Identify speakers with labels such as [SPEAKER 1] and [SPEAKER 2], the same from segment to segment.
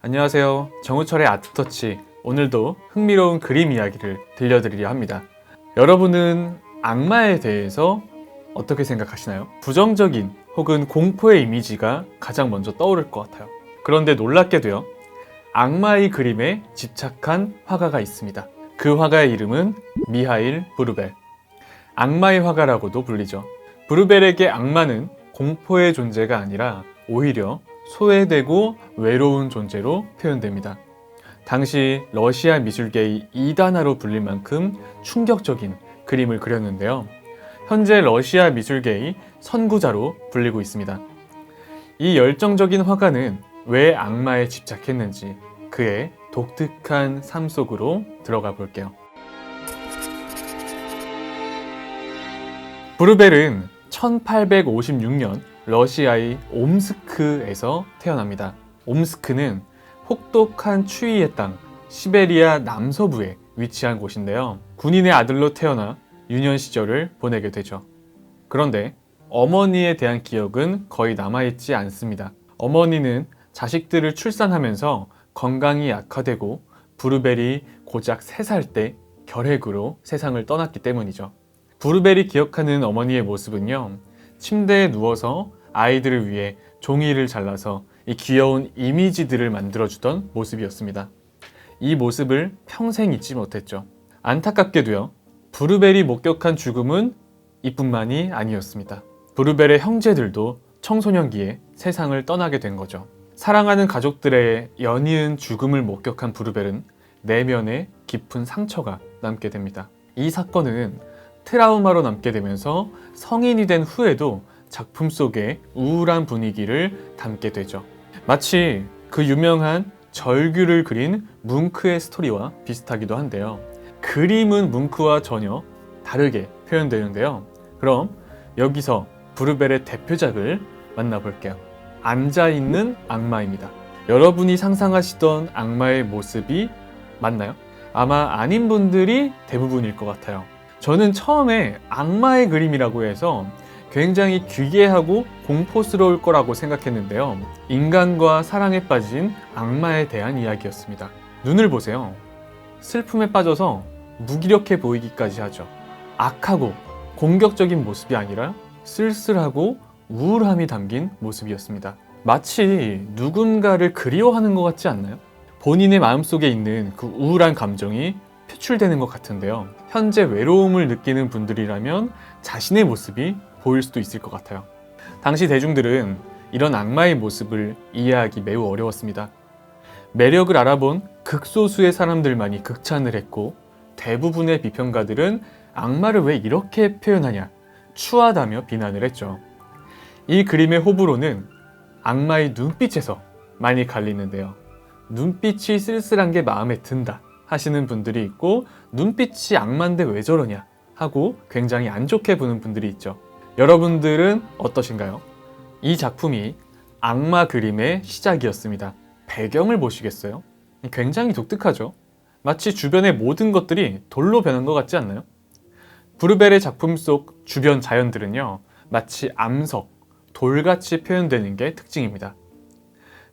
[SPEAKER 1] 안녕하세요. 정우철의 아트터치. 오늘도 흥미로운 그림 이야기를 들려드리려 합니다. 여러분은 악마에 대해서 어떻게 생각하시나요? 부정적인 혹은 공포의 이미지가 가장 먼저 떠오를 것 같아요. 그런데 놀랍게도요, 악마의 그림에 집착한 화가가 있습니다. 그 화가의 이름은 미하일 브루벨. 악마의 화가라고도 불리죠. 브루벨에게 악마는 공포의 존재가 아니라 오히려 소외되고 외로운 존재로 표현됩니다. 당시 러시아 미술계의 이단화로 불릴 만큼 충격적인 그림을 그렸는데요. 현재 러시아 미술계의 선구자로 불리고 있습니다. 이 열정적인 화가는 왜 악마에 집착했는지 그의 독특한 삶 속으로 들어가 볼게요. 브루벨은 1856년 러시아의 옴스크에서 태어납니다. 옴스크는 혹독한 추위의 땅, 시베리아 남서부에 위치한 곳인데요. 군인의 아들로 태어나 유년 시절을 보내게 되죠. 그런데 어머니에 대한 기억은 거의 남아있지 않습니다. 어머니는 자식들을 출산하면서 건강이 악화되고 브루벨이 고작 3살 때 결핵으로 세상을 떠났기 때문이죠. 브루벨이 기억하는 어머니의 모습은요, 침대에 누워서 아이들을 위해 종이를 잘라서 이 귀여운 이미지들을 만들어주던 모습이었습니다. 이 모습을 평생 잊지 못했죠. 안타깝게도요, 브루벨이 목격한 죽음은 이뿐만이 아니었습니다. 브루벨의 형제들도 청소년기에 세상을 떠나게 된 거죠. 사랑하는 가족들의 연이은 죽음을 목격한 브루벨은 내면에 깊은 상처가 남게 됩니다. 이 사건은 트라우마로 남게 되면서 성인이 된 후에도 작품 속에 우울한 분위기를 담게 되죠. 마치 그 유명한 절규를 그린 뭉크의 스토리와 비슷하기도 한데요. 그림은 뭉크와 전혀 다르게 표현되는데요. 그럼 여기서 브루벨의 대표작을 만나볼게요. 앉아있는 악마입니다. 여러분이 상상하시던 악마의 모습이 맞나요? 아마 아닌 분들이 대부분일 것 같아요. 저는 처음에 악마의 그림이라고 해서 굉장히 기괴하고 공포스러울 거라고 생각했는데요. 인간과 사랑에 빠진 악마에 대한 이야기였습니다. 눈을 보세요. 슬픔에 빠져서 무기력해 보이기까지 하죠. 악하고 공격적인 모습이 아니라 쓸쓸하고 우울함이 담긴 모습이었습니다. 마치 누군가를 그리워하는 것 같지 않나요? 본인의 마음속에 있는 그 우울한 감정이 표출되는 것 같은데요. 현재 외로움을 느끼는 분들이라면 자신의 모습이 보일 수도 있을 것 같아요. 당시 대중들은 이런 악마의 모습을 이해하기 매우 어려웠습니다. 매력을 알아본 극소수의 사람들만이 극찬을 했고, 대부분의 비평가들은 악마를 왜 이렇게 표현하냐, 추하다며 비난을 했죠. 이 그림의 호불호는 악마의 눈빛에서 많이 갈리는데요. 눈빛이 쓸쓸한 게 마음에 든다 하시는 분들이 있고, 눈빛이 악마인데 왜 저러냐 하고 굉장히 안 좋게 보는 분들이 있죠. 여러분들은 어떠신가요? 이 작품이 악마 그림의 시작이었습니다. 배경을 보시겠어요? 굉장히 독특하죠? 마치 주변의 모든 것들이 돌로 변한 것 같지 않나요? 브루벨의 작품 속 주변 자연들은요, 마치 암석, 돌같이 표현되는 게 특징입니다.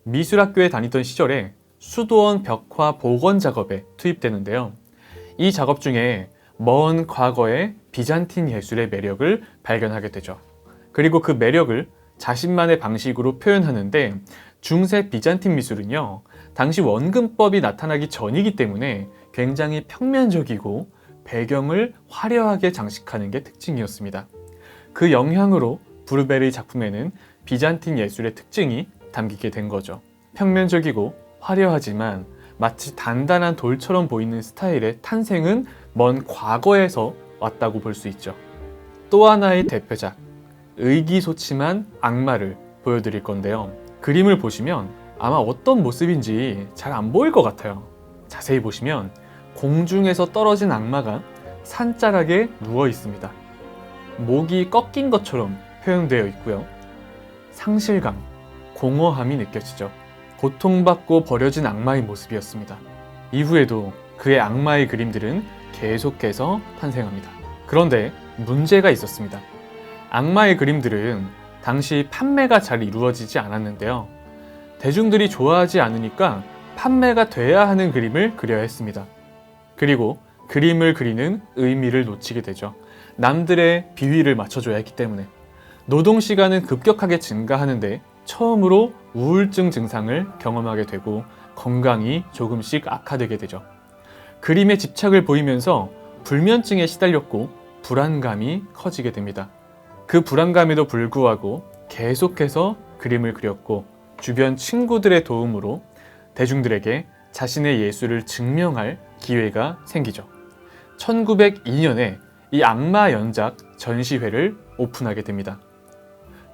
[SPEAKER 1] 미술학교에 다니던 시절에 수도원 벽화 복원 작업에 투입되는데요. 이 작업 중에 먼 과거의 비잔틴 예술의 매력을 발견하게 되죠. 그리고 그 매력을 자신만의 방식으로 표현하는데, 중세 비잔틴 미술은요, 당시 원근법이 나타나기 전이기 때문에 굉장히 평면적이고 배경을 화려하게 장식하는 게 특징이었습니다. 그 영향으로 브루벨의 작품에는 비잔틴 예술의 특징이 담기게 된 거죠. 평면적이고 화려하지만 마치 단단한 돌처럼 보이는 스타일의 탄생은 먼 과거에서 왔다고 볼 수 있죠. 또 하나의 대표작, 의기소침한 악마를 보여드릴 건데요. 그림을 보시면 아마 어떤 모습인지 잘 안 보일 것 같아요. 자세히 보시면 공중에서 떨어진 악마가 산자락에 누워 있습니다. 목이 꺾인 것처럼 표현되어 있고요. 상실감, 공허함이 느껴지죠. 고통받고 버려진 악마의 모습이었습니다. 이후에도 그의 악마의 그림들은 계속해서 탄생합니다. 그런데 문제가 있었습니다. 악마의 그림들은 당시 판매가 잘 이루어지지 않았는데요. 대중들이 좋아하지 않으니까 판매가 돼야 하는 그림을 그려야 했습니다. 그리고 그림을 그리는 의미를 놓치게 되죠. 남들의 비위를 맞춰줘야 했기 때문에. 노동시간은 급격하게 증가하는데 처음으로 우울증 증상을 경험하게 되고 건강이 조금씩 악화되게 되죠. 그림에 집착을 보이면서 불면증에 시달렸고 불안감이 커지게 됩니다. 그 불안감에도 불구하고 계속해서 그림을 그렸고 주변 친구들의 도움으로 대중들에게 자신의 예술을 증명할 기회가 생기죠. 1902년에 이 악마 연작 전시회를 오픈하게 됩니다.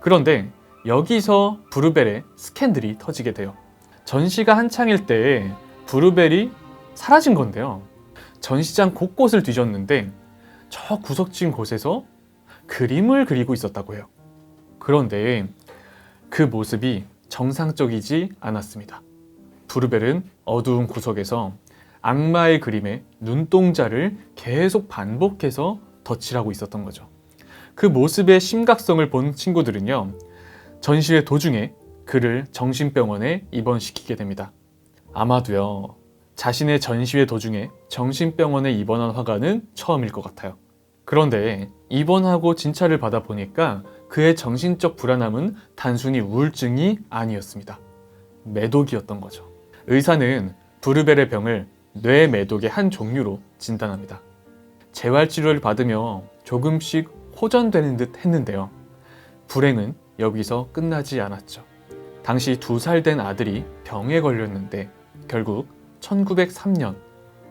[SPEAKER 1] 그런데 여기서 브루벨의 스캔들이 터지게 돼요. 전시가 한창일 때에 브루벨이 사라진 건데요. 전시장 곳곳을 뒤졌는데 저 구석진 곳에서 그림을 그리고 있었다고 해요. 그런데 그 모습이 정상적이지 않았습니다. 브루벨은 어두운 구석에서 악마의 그림에 눈동자를 계속 반복해서 덧칠하고 있었던 거죠. 그 모습의 심각성을 본 친구들은요, 전시회 도중에 그를 정신병원에 입원시키게 됩니다. 아마도요, 자신의 전시회 도중에 정신병원에 입원한 화가는 처음일 것 같아요. 그런데 입원하고 진찰을 받아보니까 그의 정신적 불안함은 단순히 우울증이 아니었습니다. 매독이었던 거죠. 의사는 브루벨의 병을 뇌매독의 한 종류로 진단합니다. 재활치료를 받으며 조금씩 호전되는 듯 했는데요. 불행은 여기서 끝나지 않았죠. 당시 2살 된 아들이 병에 걸렸는데 결국 1903년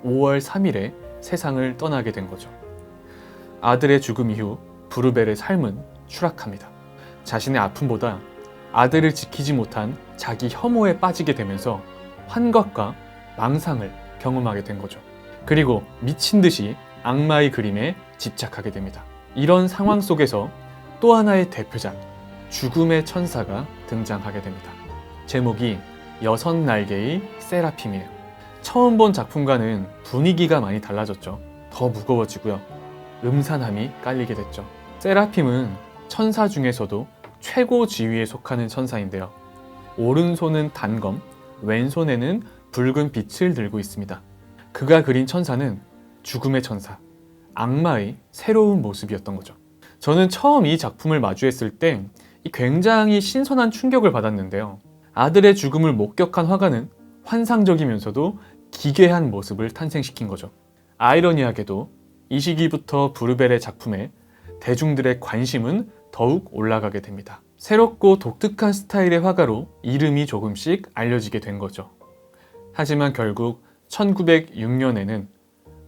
[SPEAKER 1] 5월 3일에 세상을 떠나게 된 거죠. 아들의 죽음 이후 브루벨의 삶은 추락합니다. 자신의 아픔보다 아들을 지키지 못한 자기 혐오에 빠지게 되면서 환각과 망상을 경험하게 된 거죠. 그리고 미친 듯이 악마의 그림에 집착하게 됩니다. 이런 상황 속에서 또 하나의 대표작, 죽음의 천사가 등장하게 됩니다. 제목이 6날개의 세라핌이에요. 처음 본 작품과는 분위기가 많이 달라졌죠. 더 무거워지고요. 음산함이 깔리게 됐죠. 세라핌은 천사 중에서도 최고 지위에 속하는 천사인데요. 오른손은 단검, 왼손에는 붉은 빛을 들고 있습니다. 그가 그린 천사는 죽음의 천사, 악마의 새로운 모습이었던 거죠. 저는 처음 이 작품을 마주했을 때 굉장히 신선한 충격을 받았는데요. 아들의 죽음을 목격한 화가는 환상적이면서도 기괴한 모습을 탄생시킨 거죠. 아이러니하게도 이 시기부터 브루벨의 작품에 대중들의 관심은 더욱 올라가게 됩니다. 새롭고 독특한 스타일의 화가로 이름이 조금씩 알려지게 된 거죠. 하지만 결국 1906년에는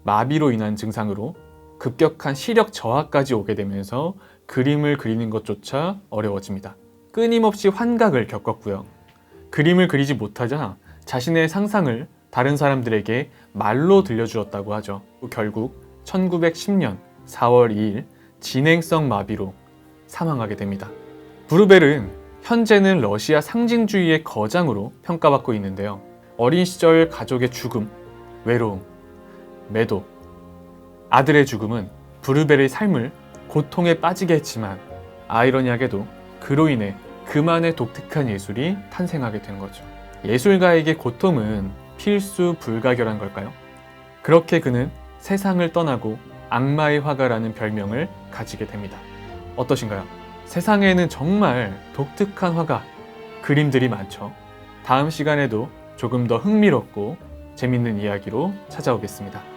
[SPEAKER 1] 마비로 인한 증상으로 급격한 시력 저하까지 오게 되면서 그림을 그리는 것조차 어려워집니다. 끊임없이 환각을 겪었고요. 그림을 그리지 못하자 자신의 상상을 다른 사람들에게 말로 들려주었다고 하죠. 결국 1910년 4월 2일 진행성 마비로 사망하게 됩니다. 브루벨은 현재는 러시아 상징주의의 거장으로 평가받고 있는데요. 어린 시절 가족의 죽음, 외로움, 매독, 아들의 죽음은 브루벨의 삶을 고통에 빠지게 했지만 아이러니하게도 그로 인해 그만의 독특한 예술이 탄생하게 된 거죠. 예술가에게 고통은 필수 불가결한 걸까요? 그렇게 그는 세상을 떠나고 악마의 화가라는 별명을 가지게 됩니다. 어떠신가요? 세상에는 정말 독특한 화가, 그림들이 많죠. 다음 시간에도 조금 더 흥미롭고 재밌는 이야기로 찾아오겠습니다.